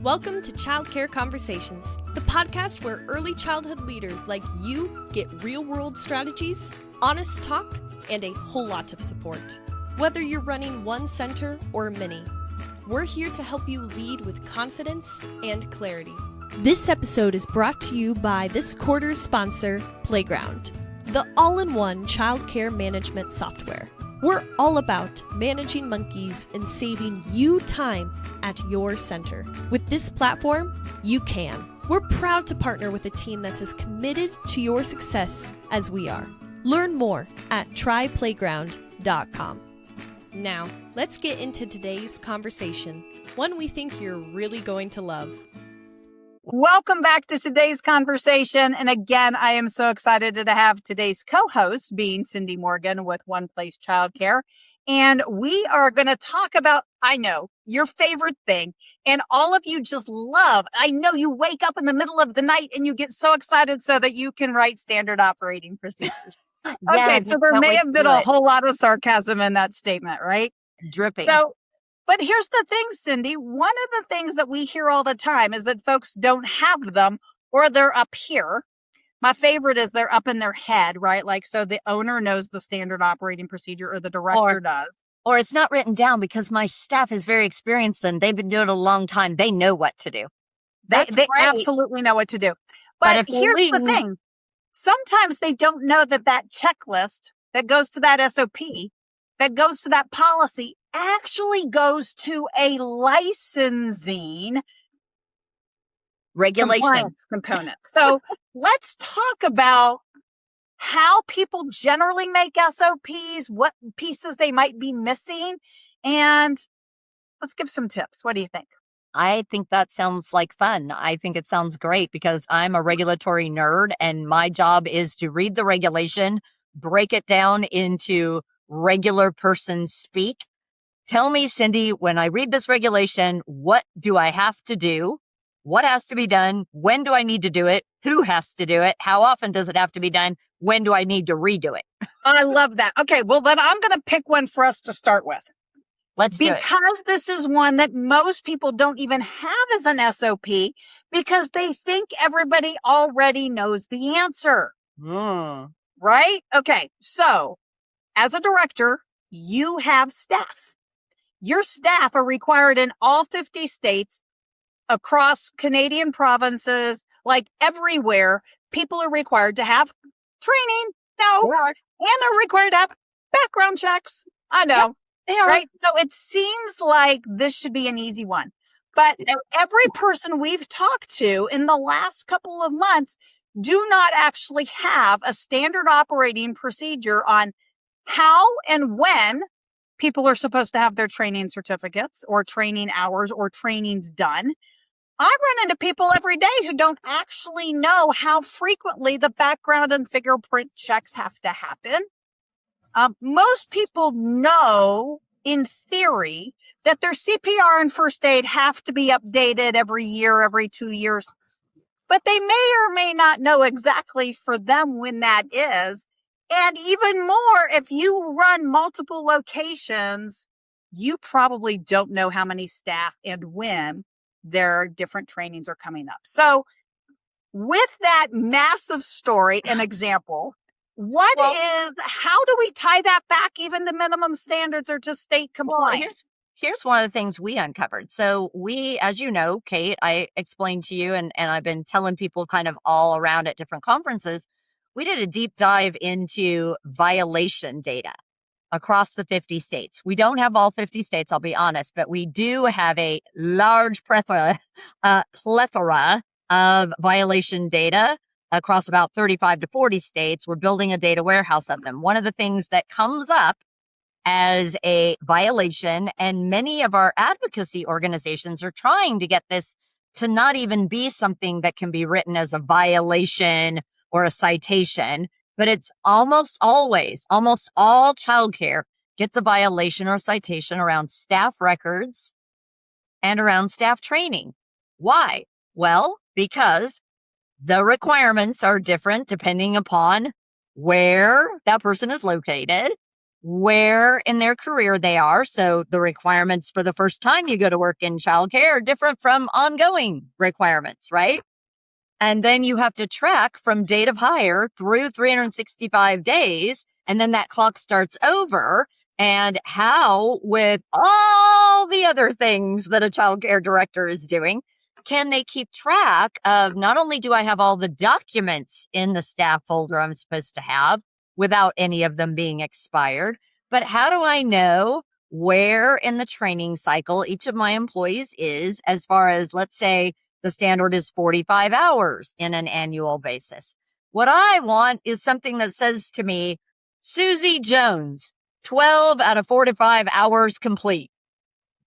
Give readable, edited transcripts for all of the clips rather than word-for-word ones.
Welcome to Childcare Conversations, the podcast where early childhood leaders like you get real-world strategies, honest talk, and a whole lot of support. Whether you're running one center or many, we're here to help you lead with confidence and clarity. This episode is brought to you by this quarter's sponsor, Playground, the all-in-one childcare management software. We're all about managing monkeys and saving you time at your center. With this platform, you can. We're proud to partner with a team that's as committed to your success as we are. Learn more at tryplayground.com. Now, let's get into today's conversation, one we think you're really going to love. Welcome back to today's conversation. And again, I am so excited to have today's co-host being Cindy Morgan with One Place Childcare. And we are going to talk about, I know, your favorite thing. And all of you just love, I know you wake up in the middle of the night and you get so excited so that you can write standard operating procedures. Okay, so there may have been a whole lot of sarcasm in that statement, right? Dripping. But here's the thing, Cindy. One of the things that we hear all the time is that folks don't have them or they're up here. My favorite is they're up in their head, right? Like, so the owner knows the standard operating procedure or the director does. Or it's not written down because my staff is very experienced and they've been doing it a long time. They know what to do. They absolutely know what to do. But here's the thing. Sometimes they don't know that checklist that goes to that SOP, that goes to that policy, actually goes to a licensing regulation component. So let's talk about how people generally make SOPs, what pieces they might be missing, and let's give some tips. What do you think? I think that sounds like fun. I think it sounds great because I'm a regulatory nerd and my job is to read the regulation, break it down into regular person speak. Tell me, Cindy, when I read this regulation, what do I have to do? What has to be done? When do I need to do it? Who has to do it? How often does it have to be done? When do I need to redo it? I love that. Okay, well, then I'm going to pick one for us to start with. Let's do it. Because this is one that most people don't even have as an SOP because they think everybody already knows the answer. Right? Okay, so as a director, you have staff. Your staff are required in all 50 states, across Canadian provinces, like everywhere. People are required to have training. And they're required to have background checks. I know. They are. Right? So it seems like this should be an easy one. But every person we've talked to in the last couple of months do not actually have a standard operating procedure on how and when people are supposed to have their training certificates or training hours or trainings done. I run into people every day who don't actually know how frequently the background and fingerprint checks have to happen. Most people know, in theory, that their CPR and first aid have to be updated every year, every 2 years. But they may or may not know exactly for them when that is. And even more, if you run multiple locations, you probably don't know how many staff and when their different trainings are coming up. So with that massive story and example, how do we tie that back even to minimum standards or to state compliance? Here's one of the things we uncovered. So we, as you know, Kate, I explained to you and I've been telling people kind of all around at different conferences, we did a deep dive into violation data across the 50 states. We don't have all 50 states, I'll be honest, but we do have a large plethora of violation data across about 35 to 40 states. We're building a data warehouse of them. One of the things that comes up as a violation, and many of our advocacy organizations are trying to get this to not even be something that can be written as a violation or a citation, but it's almost all childcare gets a violation or citation around staff records and around staff training. Why? Well, because the requirements are different depending upon where that person is located. where in their career they are. So the requirements for the first time you go to work in childcare are different from ongoing requirements, right? And then you have to track from date of hire through 365 days. And then that clock starts over. And how, with all the other things that a childcare director is doing, can they keep track of not only do I have all the documents in the staff folder I'm supposed to have without any of them being expired, but how do I know where in the training cycle each of my employees is as far as, let's say, the standard is 45 hours in an annual basis. What I want is something that says to me, Susie Jones, 12 out of 45 hours complete.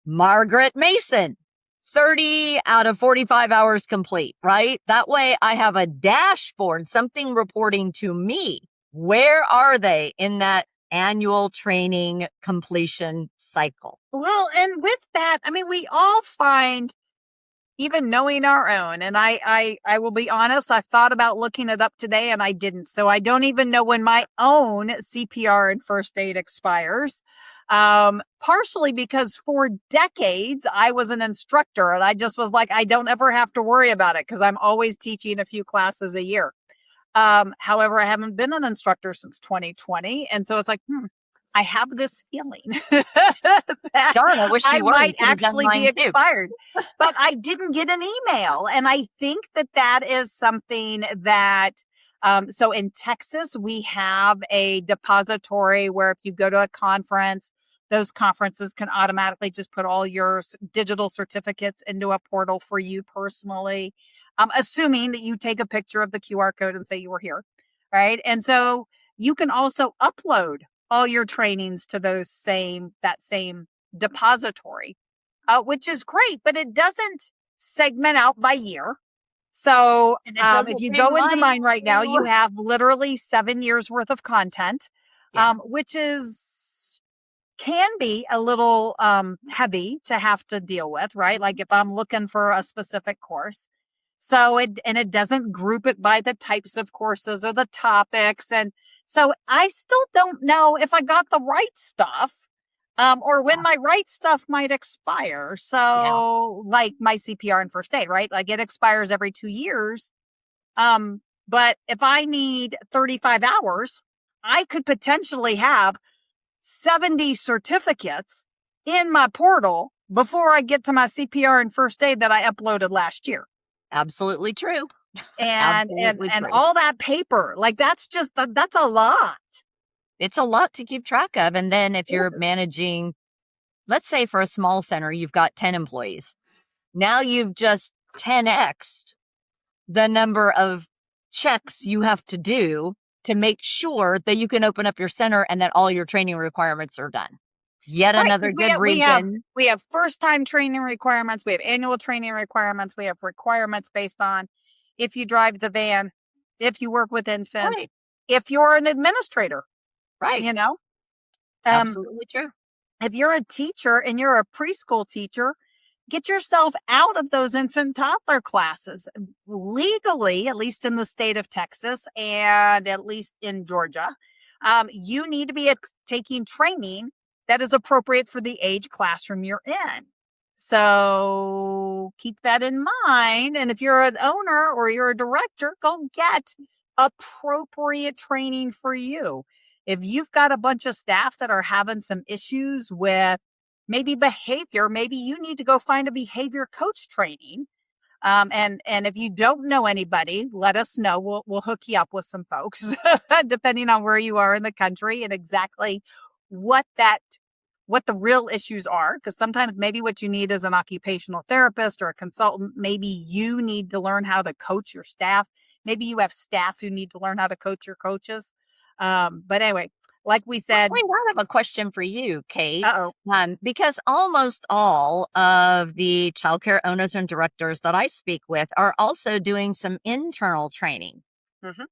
Margaret Mason, 30 out of 45 hours complete, right? That way I have a dashboard, something reporting to me. Where are they in that annual training completion cycle? Well, and with that, I mean, we all find, even knowing our own, and I will be honest, I thought about looking it up today and I didn't. So I don't even know when my own CPR and first aid expires. Partially because for decades I was an instructor and I just was like, I don't ever have to worry about it because I'm always teaching a few classes a year. However, I haven't been an instructor since 2020. And so it's like, I have this feeling that Darn, I wish I you were. might You could have done actually be mine too. expired, but I didn't get an email. And I think that that is something that, so in Texas, we have a depository where if you go to a conference, those conferences can automatically just put all your digital certificates into a portal for you personally, assuming that you take a picture of the QR code and say you were here, right? And so you can also upload all your trainings to that same depository, which is great, but it doesn't segment out by year. So if you go into mine right now, you have literally 7 years worth of content, which can be a little heavy to have to deal with, right? Like if I'm looking for a specific course. So it doesn't group it by the types of courses or the topics. And so I still don't know if I got the right stuff, or when my right stuff might expire. So like my CPR and first aid, right? Like it expires every 2 years. But if I need 35 hours, I could potentially have 70 certificates in my portal before I get to my CPR and first aid that I uploaded last year. Absolutely true. And all that paper, like that's a lot. It's a lot to keep track of. And then if you're managing, let's say for a small center, you've got 10 employees. Now you've just 10x'd the number of checks you have to do to make sure that you can open up your center and that all your training requirements are done. Yet another good reason. We have first time training requirements. We have annual training requirements. We have requirements based on if you drive the van, if you work with infants, if you're an administrator, right? You know, absolutely true. If you're a teacher and you're a preschool teacher, get yourself out of those infant toddler classes legally, at least in the state of Texas and at least in Georgia. You need to be taking training that is appropriate for the age classroom you're in. So keep that in mind. And if you're an owner or you're a director, go get appropriate training for you. If you've got a bunch of staff that are having some issues with maybe behavior, maybe you need to go find a behavior coach training. And if you don't know anybody, let us know. We'll hook you up with some folks, depending on where you are in the country and exactly what the real issues are. Because sometimes maybe what you need is an occupational therapist or a consultant. Maybe you need to learn how to coach your staff. Maybe you have staff who need to learn how to coach your coaches. But anyway, like we said, I have a question for you, Kate. Uh-oh. Because almost all of the childcare owners and directors that I speak with are also doing some internal training. Mm-hmm.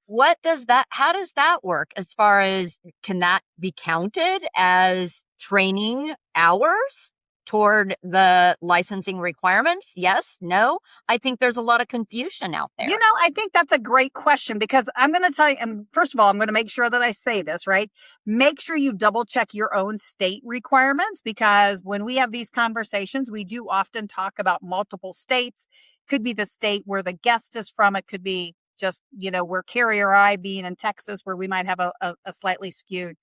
How does that work as far as, can that be counted as training hours? toward the licensing requirements? Yes? No? I think there's a lot of confusion out there. I think that's a great question, because I'm going to tell you, and first of all, I'm going to make sure that I say this, right? Make sure you double check your own state requirements, because when we have these conversations, we do often talk about multiple states. Could be the state where the guest is from. It could be just, where Carrie or I being in Texas, where we might have a slightly skewed.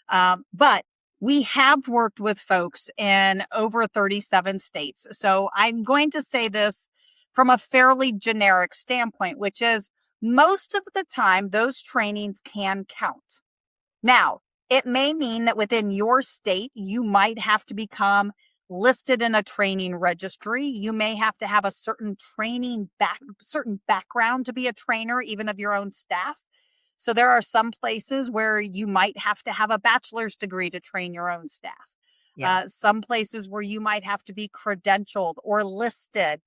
But we have worked with folks in over 37 states. So I'm going to say this from a fairly generic standpoint, which is most of the time those trainings can count. Now, it may mean that within your state, you might have to become listed in a training registry. You may have to have a certain certain background to be a trainer, even of your own staff. So there are some places where you might have to have a bachelor's degree to train your own staff. Yeah. Some places where you might have to be credentialed or listed.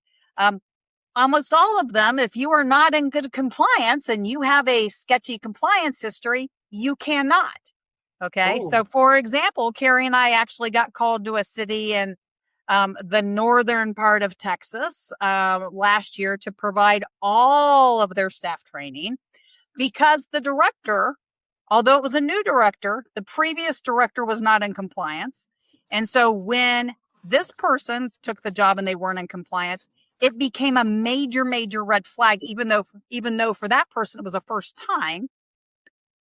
Almost all of them, if you are not in good compliance and you have a sketchy compliance history, you cannot. Okay. Ooh. So for example, Carrie and I actually got called to a city in the northern part of Texas last year to provide all of their staff training, because the director, although it was a new director, the previous director was not in compliance. And so when this person took the job and they weren't in compliance, it became a major, major red flag, even though for that person it was a first time.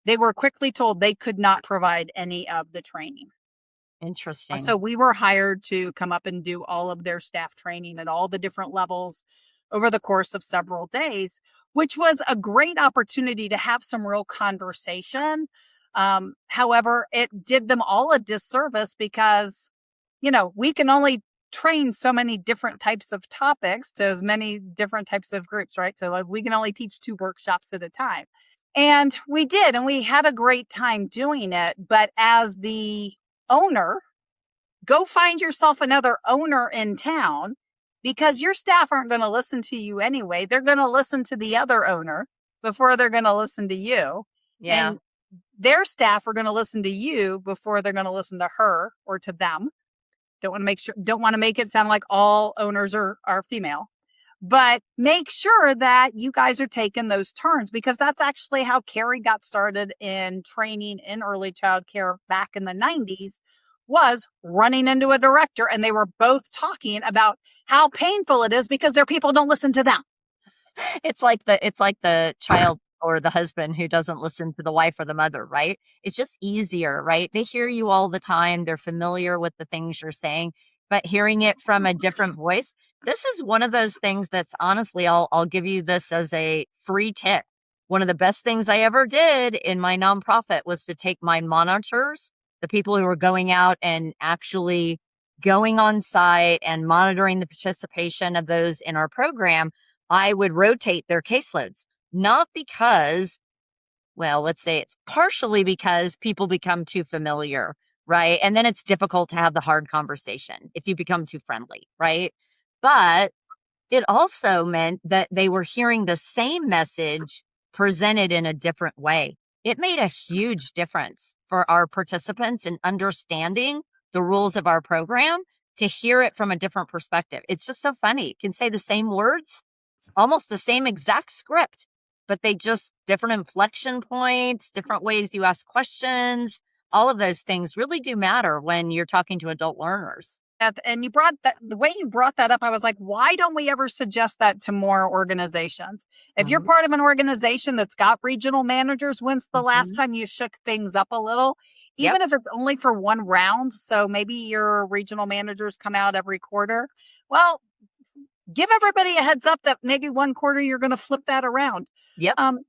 They were quickly told they could not provide any of the training. Interesting. So we were hired to come up and do all of their staff training at all the different levels over the course of several days, which was a great opportunity to have some real conversation. However, it did them all a disservice, because, we can only train so many different types of topics to as many different types of groups, right? So we can only teach 2 workshops at a time. And we did, and we had a great time doing it. But as the owner, go find yourself another owner in town, because your staff aren't going to listen to you anyway. They're going to listen to the other owner before they're going to listen to you. Yeah. And their staff are going to listen to you before they're going to listen to her or to them. Don't want to make it sound like all owners are female, but make sure that you guys are taking those turns, because that's actually how Carrie got started in training in early childcare back in the 90s, was running into a director, and they were both talking about how painful it is because their people don't listen to them. It's like the child or the husband who doesn't listen to the wife or the mother, right? It's just easier, right? They hear you all the time. They're familiar with the things you're saying, but hearing it from a different voice, this is one of those things that's honestly, I'll give you this as a free tip. One of the best things I ever did in my nonprofit was to take my monitors, the people who were going out and actually going on site and monitoring the participation of those in our program. I would rotate their caseloads, not because, well, let's say it's partially because people become too familiar, right? And then it's difficult to have the hard conversation if you become too friendly, right? But it also meant that they were hearing the same message presented in a different way. It made a huge difference for our participants in understanding the rules of our program, to hear it from a different perspective. It's just so funny. You can say the same words, almost the same exact script, but they just different inflection points, different ways you ask questions. All of those things really do matter when you're talking to adult learners. And the way you brought that up, I was like, why don't we ever suggest that to more organizations? If you're part of an organization that's got regional managers, when's the last time you shook things up a little? Even if it's only for one round. So maybe your regional managers come out every quarter. Well, give everybody a heads up that maybe one quarter you're going to flip that around.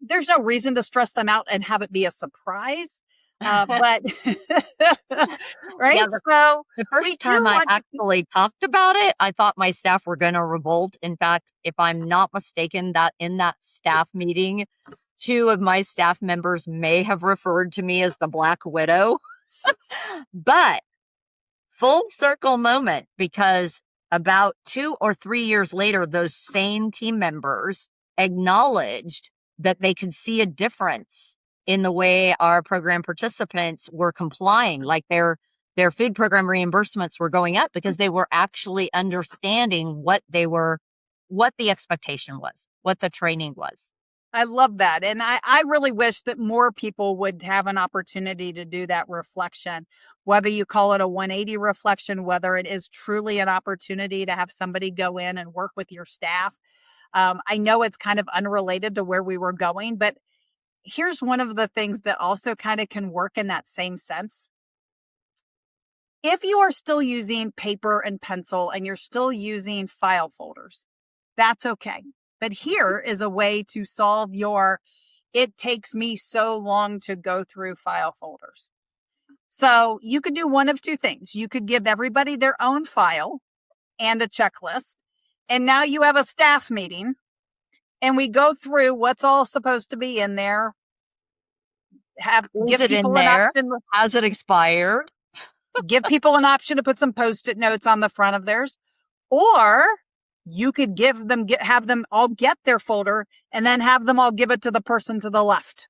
There's no reason to stress them out and have it be a surprise. But right. Yeah, So the first time I actually talked about it, I thought my staff were going to revolt. In fact, if I'm not mistaken, that in that staff meeting, 2 of my staff members may have referred to me as the Black Widow. But full circle moment, because about 2 or 3 years later, those same team members acknowledged that they could see a difference in the way our program participants were complying. Like their Their food program reimbursements were going up because they were actually understanding what the expectation was, what the training was. I love that. And I really wish that more people would have an opportunity to do that reflection, whether you call it a 180 reflection, whether it is truly an opportunity to have somebody go in and work with your staff. I know it's kind of unrelated to where we were going, but here's one of the things that also kind of can work in that same sense. If you are still using paper and pencil and you're still using file folders, that's okay. But here is a way to solve it takes me so long to go through file folders. So you could do one of two things. You could give everybody their own file and a checklist. And now you have a staff meeting and we go through what's all supposed to be in there. Is it in there? Has it expired? Give people an option to put some Post-it notes on the front of theirs. Or you could have them all get their folder and then have them all give it to the person to the left.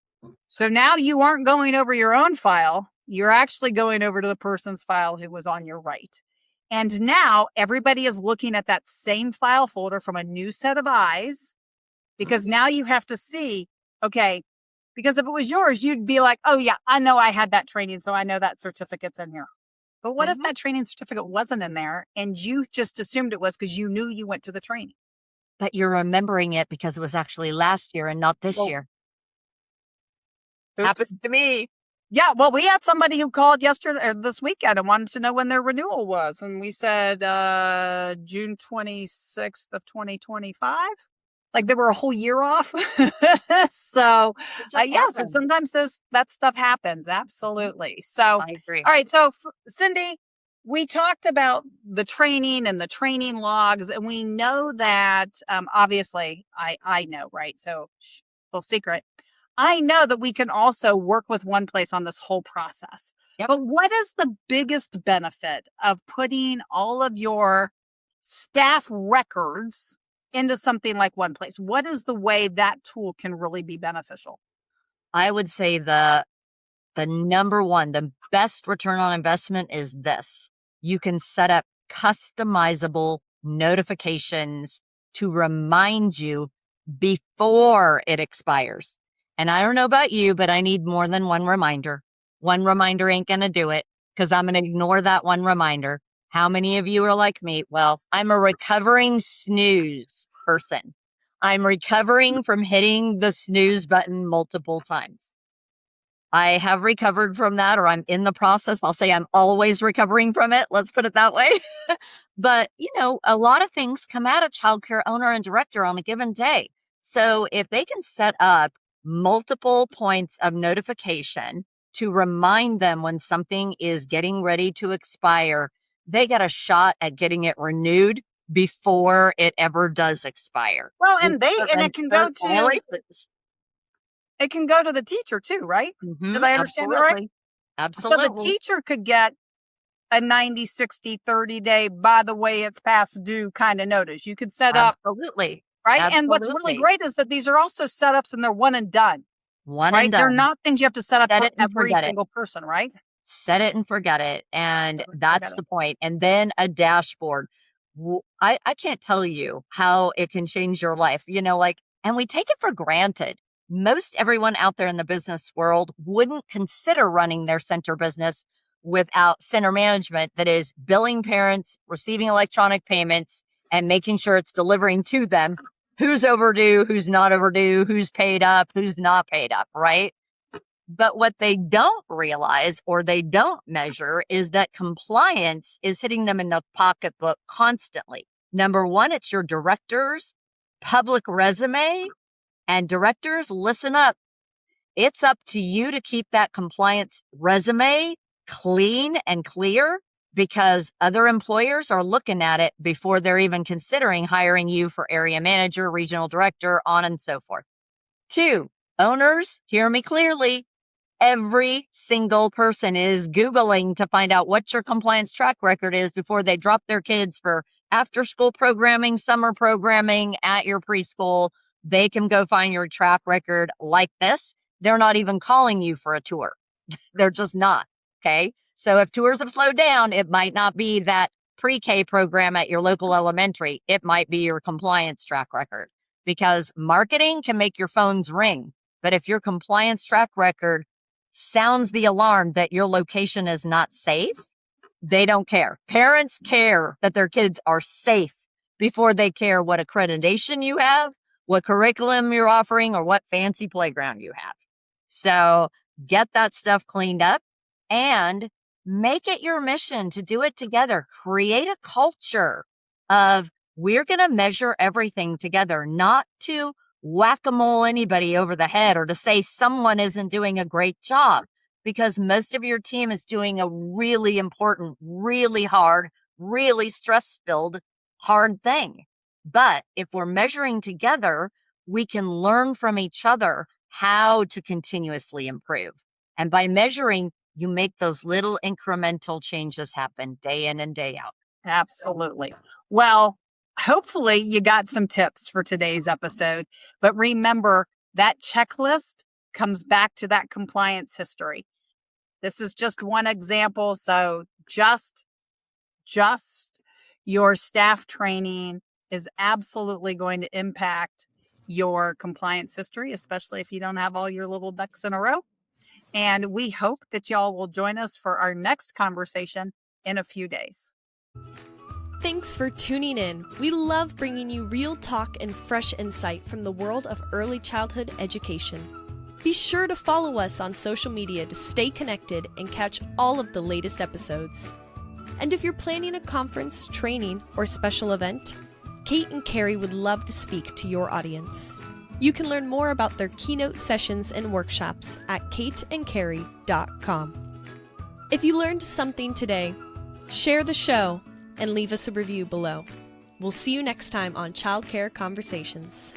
So now you aren't going over your own file. You're actually going over to the person's file who was on your right. And now everybody is looking at that same file folder from a new set of eyes, because now you have to see, okay, because if it was yours, you'd be like, oh yeah, I know I had that training, so I know that certificate's in here. But what if that training certificate wasn't in there and you just assumed it was because you knew you went to the training? But you're remembering it because it was actually last year and not this year. Oops. Happens to me. Yeah, well, we had somebody who called this weekend and wanted to know when their renewal was. And we said June 26th of 2025. Like they were a whole year off. So, so sometimes that stuff happens. Absolutely. So, I agree. All right. So, Cindy, we talked about the training and the training logs, and we know that obviously I know, right? So, full secret. I know that we can also work with One Place on this whole process. Yep. But what is the biggest benefit of putting all of your staff records into something like One Place? What is the way that tool can really be beneficial? I would say the number one, the best return on investment is this. You can set up customizable notifications to remind you before it expires. And I don't know about you, but I need more than one reminder. One reminder ain't going to do it because I'm going to ignore that one reminder. How many of you are like me? Well, I'm a recovering snooze person. I'm recovering from hitting the snooze button multiple times. I have recovered from that, or I'm in the process. I'll say I'm always recovering from it. Let's put it that way. But, a lot of things come at a childcare owner and director on a given day. So if they can set up multiple points of notification to remind them when something is getting ready to expire, they get a shot at getting it renewed before it ever does expire. Well, and it can go to the teacher too, right? Mm-hmm, did I understand that right? Absolutely. So the teacher could get a 90, 60, 30 day, by the way, it's past due kind of notice. You could set up. Absolutely. Right. Absolutely. And what's really great is that these are also setups and they're one and done. And done. They're not things you have to set up for every single person, right? Set it and forget it. And that's the point. And then a dashboard. I can't tell you how it can change your life, and we take it for granted. Most everyone out there in the business world wouldn't consider running their center business without center management that is billing parents, receiving electronic payments, and making sure it's delivering to them. Who's overdue, who's not overdue, who's paid up, who's not paid up, right? But what they don't realize or they don't measure is that compliance is hitting them in the pocketbook constantly. Number one, it's your director's public resume. And directors, listen up. It's up to you to keep that compliance resume clean and clear, because other employers are looking at it before they're even considering hiring you for area manager, regional director, on and so forth. 2, owners, hear me clearly. Every single person is Googling to find out what your compliance track record is before they drop their kids for after school programming, summer programming at your preschool. They can go find your track record like this. They're not even calling you for a tour. They're just not. Okay. So if tours have slowed down, it might not be that pre-K program at your local elementary. It might be your compliance track record, because marketing can make your phones ring. But if your compliance track record sounds the alarm that your location is not safe, they don't care. Parents care that their kids are safe before they care what accreditation you have, what curriculum you're offering, or what fancy playground you have. So get that stuff cleaned up and make it your mission to do it together. Create a culture of we're going to measure everything together, not to whack-a-mole anybody over the head or to say someone isn't doing a great job, because most of your team is doing a really important, really hard, really stress-filled, hard thing. But if we're measuring together, we can learn from each other how to continuously improve. And by measuring, you make those little incremental changes happen day in and day out. Absolutely. Well, hopefully you got some tips for today's episode, but remember that checklist comes back to that compliance history. This is just one example. So just your staff training is absolutely going to impact your compliance history, especially if you don't have all your little ducks in a row. And we hope that y'all will join us for our next conversation in a few days. Thanks for tuning in. We love bringing you real talk and fresh insight from the world of early childhood education. Be sure to follow us on social media to stay connected and catch all of the latest episodes. And if you're planning a conference, training, or special event, Kate and Carrie would love to speak to your audience. You can learn more about their keynote sessions and workshops at kateandcarrie.com. If you learned something today, share the show and leave us a review below. We'll see you next time on Childcare Conversations.